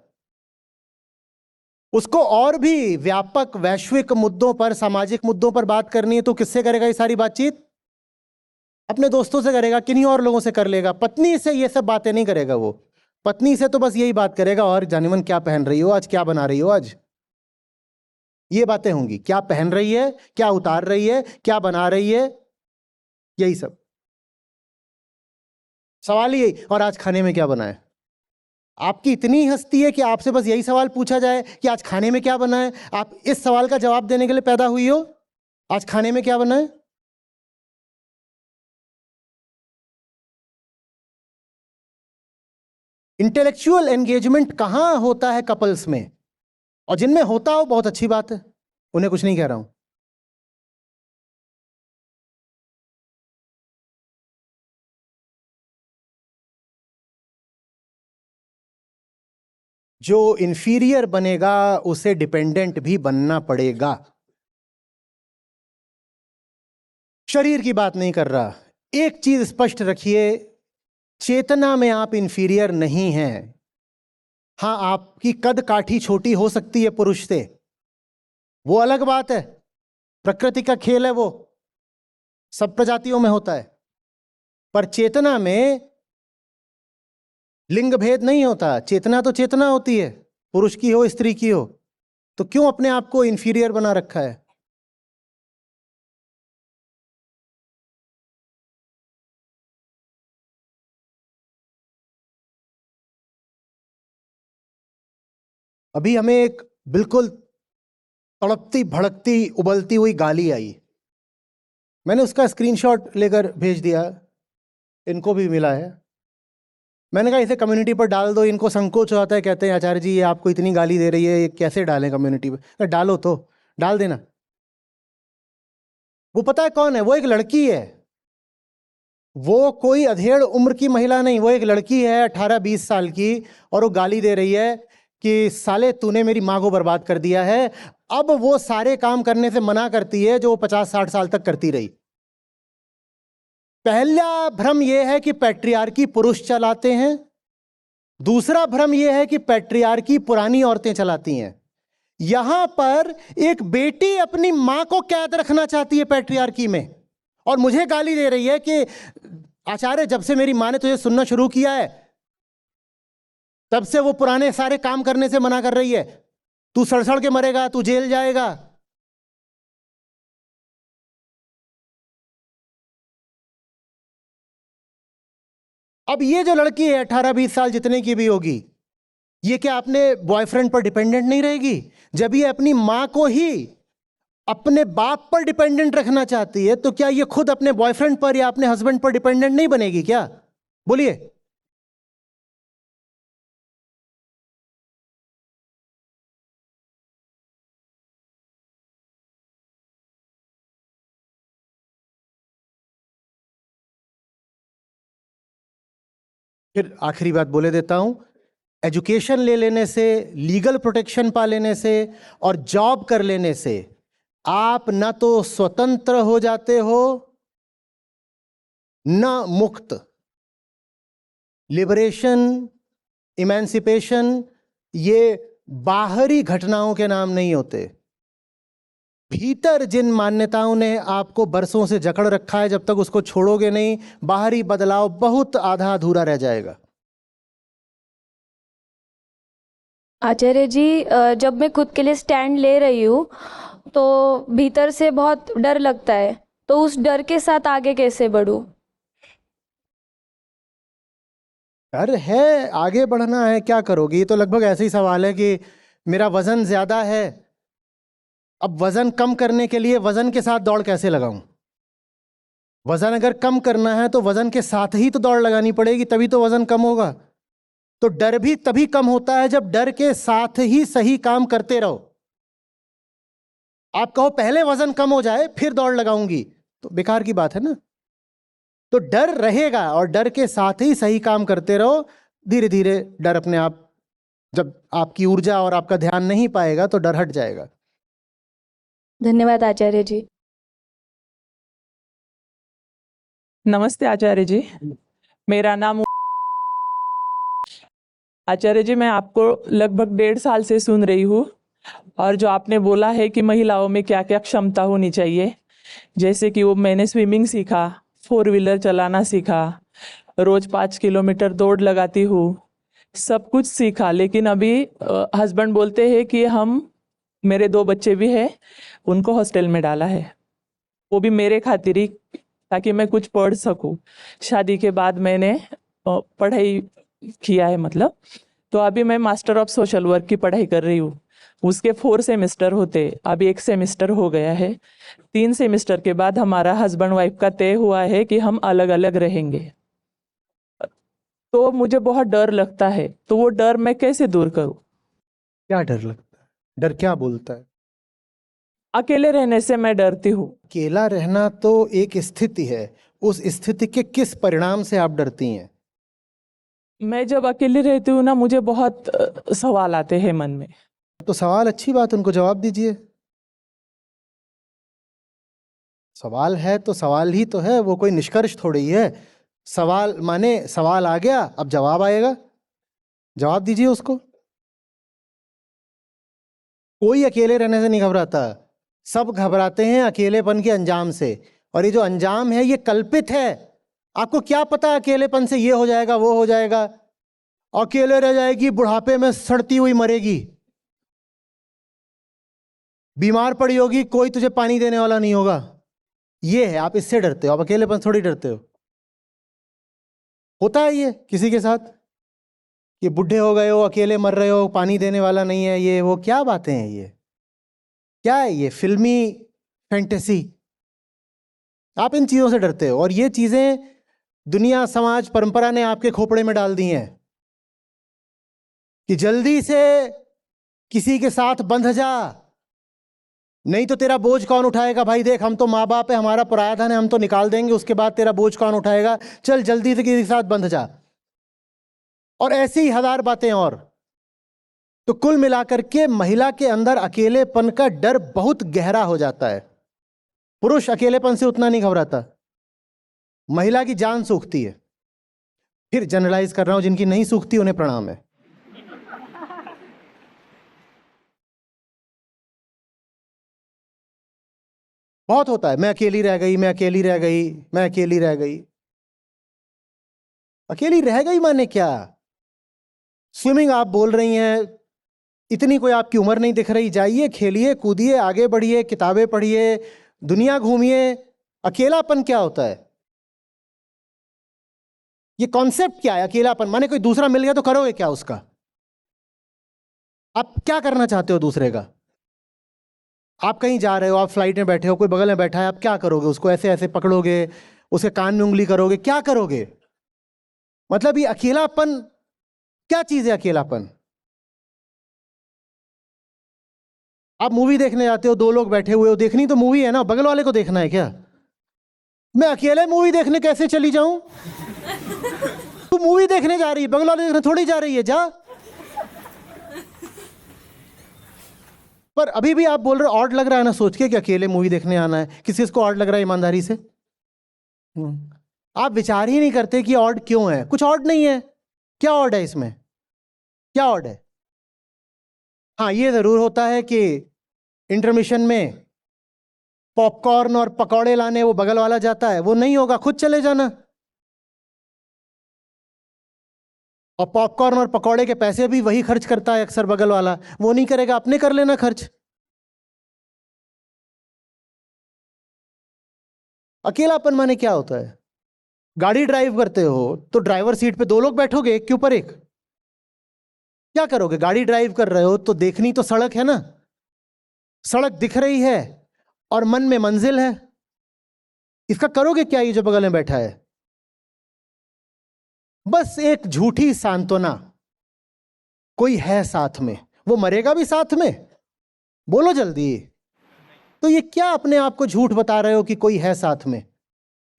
उसको और भी व्यापक वैश्विक मुद्दों पर, सामाजिक मुद्दों पर बात करनी है तो किससे करेगा ये सारी बातचीत? अपने दोस्तों से करेगा, किन्हीं और लोगों से कर लेगा। पत्नी से ये सब बातें नहीं करेगा वो। पत्नी से तो बस यही बात करेगा, और जानिमन क्या पहन रही हो आज, क्या बना रही हो आज, ये बातें होंगी। क्या पहन रही है, क्या उतार रही है, क्या बना रही है, यही सब सवाल यही। और आज खाने में क्या बना है? आपकी इतनी हस्ती है कि आपसे बस यही सवाल पूछा जाए कि आज खाने में क्या बना है, आप इस सवाल का जवाब देने के लिए पैदा हुई हो? आज खाने में क्या बना है? इंटेलेक्चुअल एंगेजमेंट कहां होता है कपल्स में? और जिनमें होता हो बहुत अच्छी बात है, उन्हें कुछ नहीं कह रहा हूं। जो इंफीरियर बनेगा उसे डिपेंडेंट भी बनना पड़ेगा। शरीर की बात नहीं कर रहा। एक चीज स्पष्ट रखिए, चेतना में आप इंफीरियर नहीं हैं। हां, आपकी कद काठी छोटी हो सकती है पुरुष से, वो अलग बात है, प्रकृति का खेल है, वो सब प्रजातियों में होता है। पर चेतना में लिंग भेद नहीं होता। चेतना तो चेतना होती है, पुरुष की हो स्त्री की हो। तो क्यों अपने आप को इंफीरियर बना रखा है? अभी हमें एक बिल्कुल तड़पती भड़कती उबलती हुई गाली आई, मैंने उसका स्क्रीनशॉट लेकर भेज दिया, इनको भी मिला है। मैंने कहा इसे कम्युनिटी पर डाल दो। इनको संकोच हो आता है, कहते हैं आचार्य जी ये आपको इतनी गाली दे रही है, ये कैसे डालें कम्युनिटी पर? डालो तो, डाल देना। वो पता है कौन है? वो एक लड़की है, वो कोई अधेड़ उम्र की महिला नहीं, वो एक लड़की है 18-20 साल की, और वो गाली दे रही है कि साले तूने मेरी माँ को बर्बाद कर दिया है। अब वो सारे काम करने से मना करती है जो वो 50-60 साल तक करती रही। पहला भ्रम यह है कि पैट्रियार्की पुरुष चलाते हैं, दूसरा भ्रम यह है कि पैट्रियार्की पुरानी औरतें चलाती हैं। यहां पर एक बेटी अपनी मां को कैद रखना चाहती है पैट्रियार्की में, और मुझे गाली दे रही है कि आचार्य जब से मेरी मां ने तुझे सुनना शुरू किया है तब से वो पुराने सारे काम करने से मना कर रही है, तू सड़ के मरेगा, तू जेल जाएगा। अब ये जो लड़की है 18-20 साल जितने की भी होगी, ये क्या अपने बॉयफ्रेंड पर डिपेंडेंट नहीं रहेगी? जब ये अपनी मां को ही अपने बाप पर डिपेंडेंट रखना चाहती है, तो क्या ये खुद अपने बॉयफ्रेंड पर या अपने हस्बैंड पर डिपेंडेंट नहीं बनेगी क्या? बोलिए। फिर आखिरी बात बोले देता हूं, एजुकेशन ले लेने से, लीगल प्रोटेक्शन पा लेने से और जॉब कर लेने से आप न तो स्वतंत्र हो जाते हो न मुक्त। लिबरेशन, इमेंसिपेशन ये बाहरी घटनाओं के नाम नहीं होते। भीतर जिन मान्यताओं ने आपको बरसों से जकड़ रखा है, जब तक उसको छोड़ोगे नहीं, बाहरी बदलाव बहुत आधा अधूरा रह जाएगा। आचार्य जी, जब मैं खुद के लिए स्टैंड ले रही हूँ तो भीतर से बहुत डर लगता है, तो उस डर के साथ आगे कैसे बढ़ूँ? डर है, आगे बढ़ना है, क्या करोगे? ये तो लगभग ऐसे ही सवाल है कि मेरा वजन ज्यादा है, अब वजन कम करने के लिए वजन के साथ दौड़ कैसे लगाऊं? वजन अगर कम करना है तो वजन के साथ ही तो दौड़ लगानी पड़ेगी, तभी तो वजन कम होगा। तो डर भी तभी कम होता है जब डर के साथ ही सही काम करते रहो। आप कहो पहले वजन कम हो जाए फिर दौड़ लगाऊंगी, तो बेकार की बात है ना। तो डर रहेगा और डर के साथ ही सही काम करते रहो। धीरे धीरे डर अपने आप, जब आपकी ऊर्जा और आपका ध्यान नहीं पाएगा तो डर हट जाएगा। धन्यवाद आचार्य जी। नमस्ते आचार्य जी, मेरा नाम आचार्य जी, मैं आपको लगभग 1.5 साल से सुन रही हूँ, और जो आपने बोला है कि महिलाओं में क्या क्या क्षमता होनी चाहिए, जैसे कि वो मैंने स्विमिंग सीखा, 4 व्हीलर चलाना सीखा, रोज 5 किलोमीटर दौड़ लगाती हूँ, सब कुछ सीखा। लेकिन अभी हस्बैंड बोलते हैं कि मेरे 2 बच्चे भी हैं, उनको हॉस्टल में डाला है, वो भी मेरे खातिर ही, ताकि मैं कुछ पढ़ सकूं। शादी के बाद मैंने पढ़ाई किया है, मतलब तो अभी मैं मास्टर ऑफ सोशल वर्क की पढ़ाई कर रही हूँ। उसके 4 सेमेस्टर होते, अभी 1 सेमेस्टर हो गया है। 3 सेमेस्टर के बाद हमारा हस्बैंड वाइफ का तय हुआ है कि हम अलग अलग रहेंगे। तो मुझे बहुत डर लगता है, तो वो डर मैं कैसे दूर करूं? क्या डर लगता है? डर क्या बोलता है? अकेले रहने से मैं डरती हूँ। अकेला रहना तो एक स्थिति है, उस स्थिति के किस परिणाम से आप डरती हैं? मैं जब अकेली रहती हूँ ना, मुझे बहुत सवाल आते हैं मन में। तो सवाल अच्छी बात, उनको जवाब दीजिए। सवाल है तो सवाल ही तो है, वो कोई निष्कर्ष थोड़ी है। सवाल माने सवाल आ गया, अब जवाब आएगा, जवाब दीजिए उसको। कोई अकेले रहने से नहीं घबराता, सब घबराते हैं अकेलेपन के अंजाम से। और ये जो अंजाम है ये कल्पित है। आपको क्या पता अकेलेपन से ये हो जाएगा वो हो जाएगा, अकेले रह जाएगी, बुढ़ापे में सड़ती हुई मरेगी, बीमार पड़ी होगी, कोई तुझे पानी देने वाला नहीं होगा। ये है, आप इससे डरते हो, आप अकेलेपन से थोड़ी डरते हो। होता है ये किसी के साथ कि बुढ़े हो गए हो, अकेले मर रहे हो, पानी देने वाला नहीं है, ये वो क्या बातें हैं? ये क्या है? ये फिल्मी फैंटेसी। आप इन चीजों से डरते हो, और ये चीजें दुनिया, समाज, परंपरा ने आपके खोपड़े में डाल दी हैं कि जल्दी से किसी के साथ बंध जा, नहीं तो तेरा बोझ कौन उठाएगा? भाई देख, हम तो माँ बाप है, हमारा पराया धन है, हम तो निकाल देंगे, उसके बाद तेरा बोझ कौन उठाएगा? चल जल्दी से किसी के साथ बंध जा। और ऐसी ही 1000 बातें और। तो कुल मिलाकर के महिला के अंदर अकेलेपन का डर बहुत गहरा हो जाता है। पुरुष अकेलेपन से उतना नहीं घबराता, महिला की जान सूखती है। फिर जनरलाइज कर रहा हूं, जिनकी नहीं सूखती उन्हें प्रणाम है। बहुत होता है, मैं अकेली रह गई, मैं अकेली रह गई, मैं अकेली रह गई। अकेली रह गई माने क्या? स्विमिंग आप बोल रही हैं, इतनी कोई आपकी उम्र नहीं दिख रही, जाइए, खेलिए, कूदिए, आगे बढ़िए, किताबें पढ़िए, दुनिया घूमिए। अकेलापन क्या होता है? ये कॉन्सेप्ट क्या है? अकेलापन माने कोई दूसरा मिल गया तो करोगे क्या उसका? आप क्या करना चाहते हो दूसरे का? आप कहीं जा रहे हो, आप फ्लाइट में बैठे हो, कोई बगल में बैठा है, आप क्या करोगे? उसको ऐसे ऐसे पकड़ोगे, उसके कान में उंगली करोगे, क्या करोगे? मतलब ये अकेलापन क्या चीज है? अकेलापन, आप मूवी देखने जाते हो, 2 लोग बैठे हुए हो, देखनी तो मूवी है ना, बगल वाले को देखना है क्या? मैं अकेले मूवी देखने कैसे चली जाऊं? तू मूवी देखने जा रही है, बगल वाले देखने थोड़ी जा रही है, जा। पर अभी भी आप बोल रहे हो ऑड लग रहा है ना, सोच के कि अकेले मूवी देखने आना है। किसी को ऑड लग रहा है ईमानदारी से? आप विचार ही नहीं करते कि ऑड क्यों है। कुछ ऑड नहीं है। क्या ऑड है इसमें? क्या ऑड है? हाँ, ये जरूर होता है कि इंटरमिशन में पॉपकॉर्न और पकौड़े लाने वो बगल वाला जाता है, वो नहीं होगा, खुद चले जाना। और पॉपकॉर्न और पकौड़े के पैसे भी वही खर्च करता है अक्सर बगल वाला, वो नहीं करेगा, अपने कर लेना खर्च। अकेलापन माने क्या होता है? गाड़ी ड्राइव करते हो तो ड्राइवर सीट पे 2 लोग बैठोगे, एक के ऊपर एक। क्या करोगे? गाड़ी ड्राइव कर रहे हो तो देखनी तो सड़क है ना, सड़क दिख रही है और मन में मंजिल है। इसका करोगे क्या ये जो बगल में बैठा है? बस एक झूठी सांत्वना, कोई है साथ में, वो मरेगा भी साथ में, बोलो जल्दी। तो ये क्या अपने आप को झूठ बता रहे हो कि कोई है साथ में?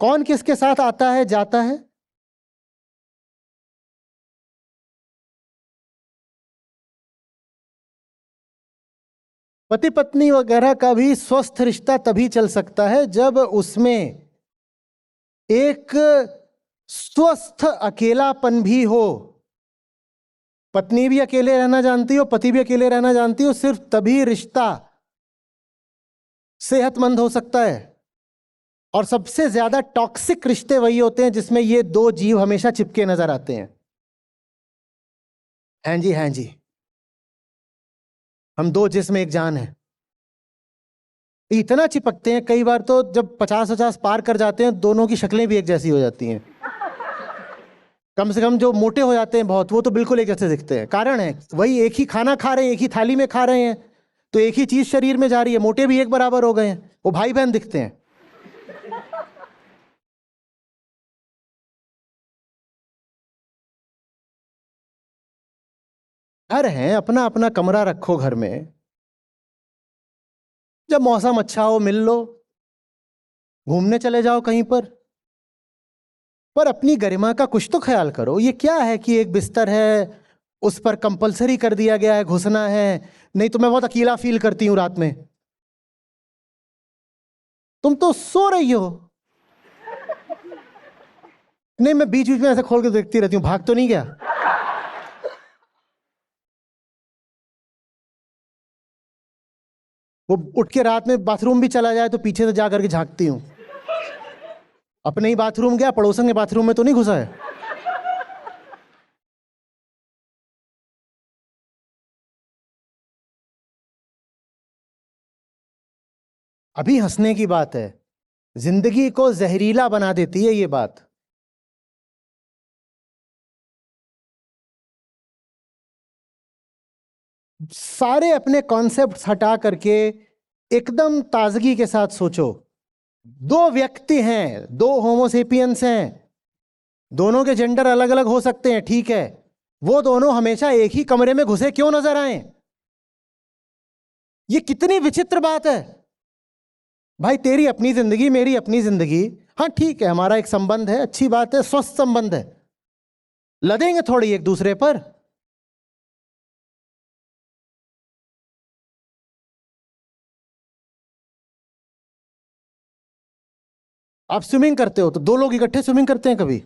कौन किसके साथ आता है जाता है? पति पत्नी वगैरह का भी स्वस्थ रिश्ता तभी चल सकता है जब उसमें एक स्वस्थ अकेलापन भी हो। पत्नी भी अकेले रहना जानती हो, पति भी अकेले रहना जानती हो, सिर्फ तभी रिश्ता सेहतमंद हो सकता है। और सबसे ज्यादा टॉक्सिक रिश्ते वही होते हैं जिसमें ये 2 जीव हमेशा चिपके नजर आते हैं। हाँ जी, हाँ जी, हम 2 जिस्म एक जान है। इतना चिपकते हैं कई बार तो जब 50-50 पार कर जाते हैं दोनों की शक्लें भी एक जैसी हो जाती हैं। कम से कम जो मोटे हो जाते हैं बहुत, वो तो बिल्कुल एक जैसे दिखते हैं। कारण है वही, एक ही खाना खा रहे हैं, एक ही थाली में खा रहे हैं, तो एक ही चीज शरीर में जा रही है, मोटे भी एक बराबर हो गए हैं, वो भाई बहन दिखते हैं। घर है, अपना अपना कमरा रखो घर में, जब मौसम अच्छा हो मिल लो, घूमने चले जाओ कहीं पर अपनी गरिमा का कुछ तो ख्याल करो। ये क्या है कि एक बिस्तर है, उस पर कंपलसरी कर दिया गया है घुसना है, नहीं तो मैं बहुत अकेला फील करती हूं रात में। तुम तो सो रही हो। नहीं, मैं बीच बीच में ऐसे खोल के देखती रहती हूं, भाग तो नहीं गया। वो उठ के रात में बाथरूम भी चला जाए तो पीछे से जा करके झांकती हूं, अपने ही बाथरूम गया, पड़ोसन के बाथरूम में तो नहीं घुसा है। अभी हंसने की बात है, जिंदगी को जहरीला बना देती है ये बात। सारे अपने कॉन्सेप्ट्स हटा करके एकदम ताजगी के साथ सोचो। 2 व्यक्ति हैं, 2 होमोसेपियंस हैं, दोनों के जेंडर अलग अलग हो सकते हैं, ठीक है, वो दोनों हमेशा एक ही कमरे में घुसे क्यों नजर आए? ये कितनी विचित्र बात है भाई। तेरी अपनी जिंदगी, मेरी अपनी जिंदगी, हाँ ठीक है, हमारा एक संबंध है, अच्छी बात है, स्वस्थ संबंध है, लदेंगे थोड़ी एक दूसरे पर। आप स्विमिंग करते हो तो 2 लोग इकट्ठे स्विमिंग करते हैं कभी?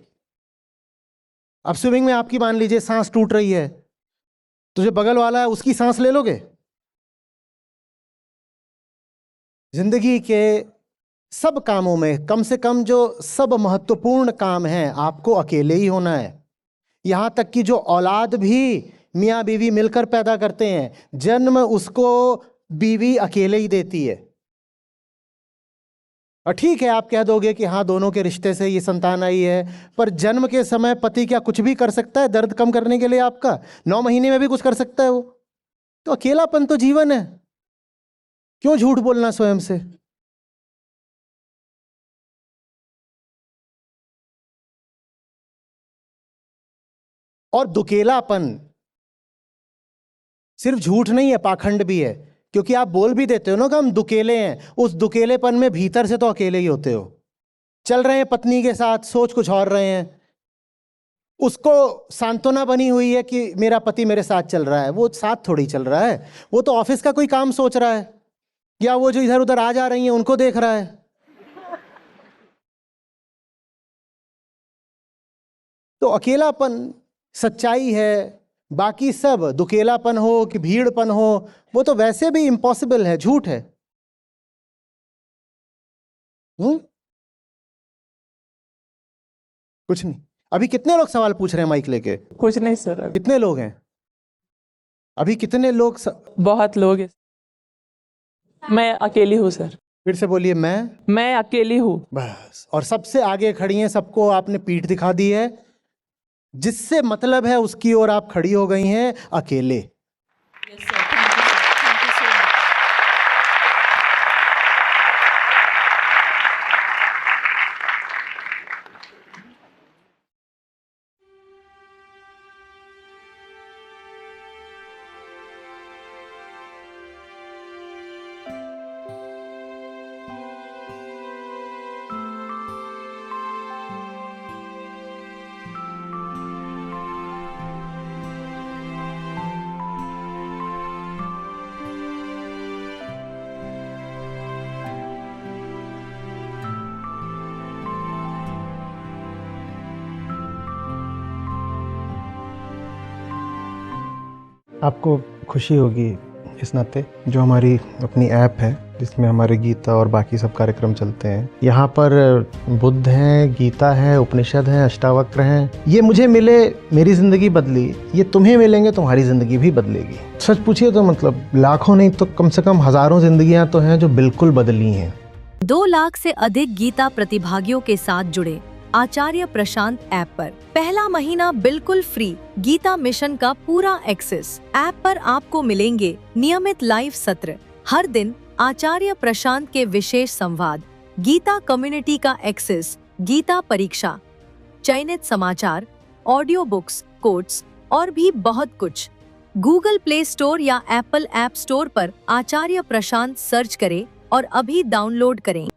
अब स्विमिंग में आपकी मान लीजिए सांस टूट रही है, तो जो बगल वाला है उसकी सांस ले लोगे? जिंदगी के सब कामों में कम से कम जो सब महत्वपूर्ण काम हैं आपको अकेले ही होना है। यहां तक कि जो औलाद भी मियाँ बीवी मिलकर पैदा करते हैं, जन्म उसको बीवी अकेले ही देती है। और ठीक है, आप कह दोगे कि हाँ दोनों के रिश्ते से ये संतान आई है, पर जन्म के समय पति क्या कुछ भी कर सकता है दर्द कम करने के लिए? आपका 9 महीने में भी कुछ कर सकता है वो। तो अकेलापन तो जीवन है, क्यों झूठ बोलना स्वयं से? और दुकेलापन सिर्फ झूठ नहीं है, पाखंड भी है, क्योंकि आप बोल भी देते हो ना कि हम दुकेले हैं, उस दुकेलेपन में भीतर से तो अकेले ही होते हो। चल रहे हैं पत्नी के साथ, सोच कुछ और रहे हैं, उसको सांत्वना बनी हुई है कि मेरा पति मेरे साथ चल रहा है, वो साथ थोड़ी चल रहा है, वो तो ऑफिस का कोई काम सोच रहा है, या वो जो इधर उधर आ जा रही हैं उनको देख रहा है। तो अकेलापन सच्चाई है, बाकी सब दुकेलापन हो कि भीड़पन हो, वो तो वैसे भी इम्पॉसिबल है, झूठ है। कुछ नहीं। अभी कितने लोग सवाल पूछ रहे हैं माइक लेके? कुछ नहीं सर, अभी कितने लोग हैं अभी? कितने लोग बहुत लोग हैं। मैं अकेली हूँ सर, फिर से बोलिए। मैं अकेली हूँ। बस। और सबसे आगे खड़ी हैं, सबको आपने पीठ दिखा दी है, जिससे मतलब है उसकी ओर आप खड़ी हो गई हैं अकेले। आपको खुशी होगी इस नाते, जो हमारी अपनी ऐप है जिसमें हमारे गीता और बाकी सब कार्यक्रम चलते हैं, यहाँ पर बुद्ध हैं, गीता है, उपनिषद हैं, अष्टावक्र हैं। ये मुझे मिले, मेरी ज़िंदगी बदली, ये तुम्हें मिलेंगे, तुम्हारी ज़िंदगी भी बदलेगी। सच पूछिए तो मतलब लाखों नहीं तो कम से कम हज़ारों ज़िंदगियाँ तो हैं जो बिल्कुल बदली हैं। 2 लाख से अधिक गीता प्रतिभागियों के साथ जुड़े आचार्य प्रशांत ऐप पर पहला महीना बिल्कुल फ्री गीता मिशन का पूरा एक्सेस। ऐप पर आपको मिलेंगे नियमित लाइव सत्र, हर दिन आचार्य प्रशांत के विशेष संवाद, गीता कम्युनिटी का एक्सेस, गीता परीक्षा, चयनित समाचार, ऑडियो बुक्स, कोट्स और भी बहुत कुछ। गूगल प्ले स्टोर या एप्पल ऐप स्टोर पर आचार्य प्रशांत सर्च करें और अभी डाउनलोड करें।